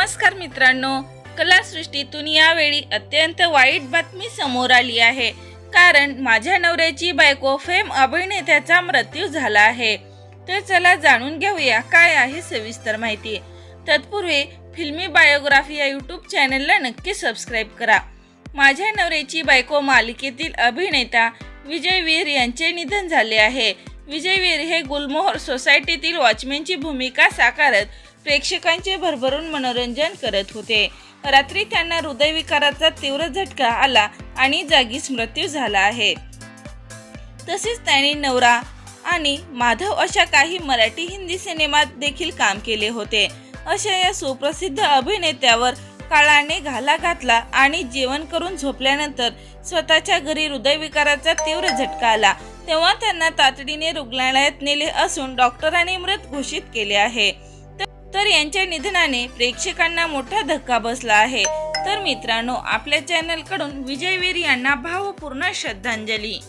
नमस्कार मित्रांनो, कलासृष्टीतून यावेळी अत्यंत वाईट बातमी समोर आली आहे। कारण माझ्या नवऱ्याची बायको फेम अभिनेत्याचा मृत्यू झाला आहे। तर चला जाणून घेऊया काय आहे सविस्तर माहिती। तत्पूर्वी फिल्मी बायोग्राफी या यूट्यूब चॅनलला नक्की सबस्क्राइब करा। माझ्या नवऱ्याची बायको मालिकेतील अभिनेता विजय वीर यांचे निधन झाले आहे। विजय वीर हे गुलमोहर सोसायटीतील वॉचमॅनची भूमिका साकारत प्रेक्षकांचे भरभरून मनोरंजन करत होते। रात्री त्यांना हृदयविकाराचा तीव्र झटका आला आणि जागीच मृत्यू झाला आहे। तसेच त्यांनी नवरा आणि माधव अशा काही मराठी हिंदी सिनेमात देखील काम केले होते। अशा या सुप्रसिद्ध अभिनेत्यावर काळाने घाला घातला आणि जेवण करून झोपल्यानंतर स्वतःच्या घरी हृदयविकाराचा तीव्र झटका आला। तेव्हा त्यांना तातडीने रुग्णालयात नेले असून डॉक्टरांनी मृत घोषित केले आहे। तर यांच्या निधनाने प्रेक्षकांना मोठा धक्का बसला आहे। तर मित्रांनो, आपल्या चॅनल कडून विजय वीर यांना भावपूर्ण श्रद्धांजली।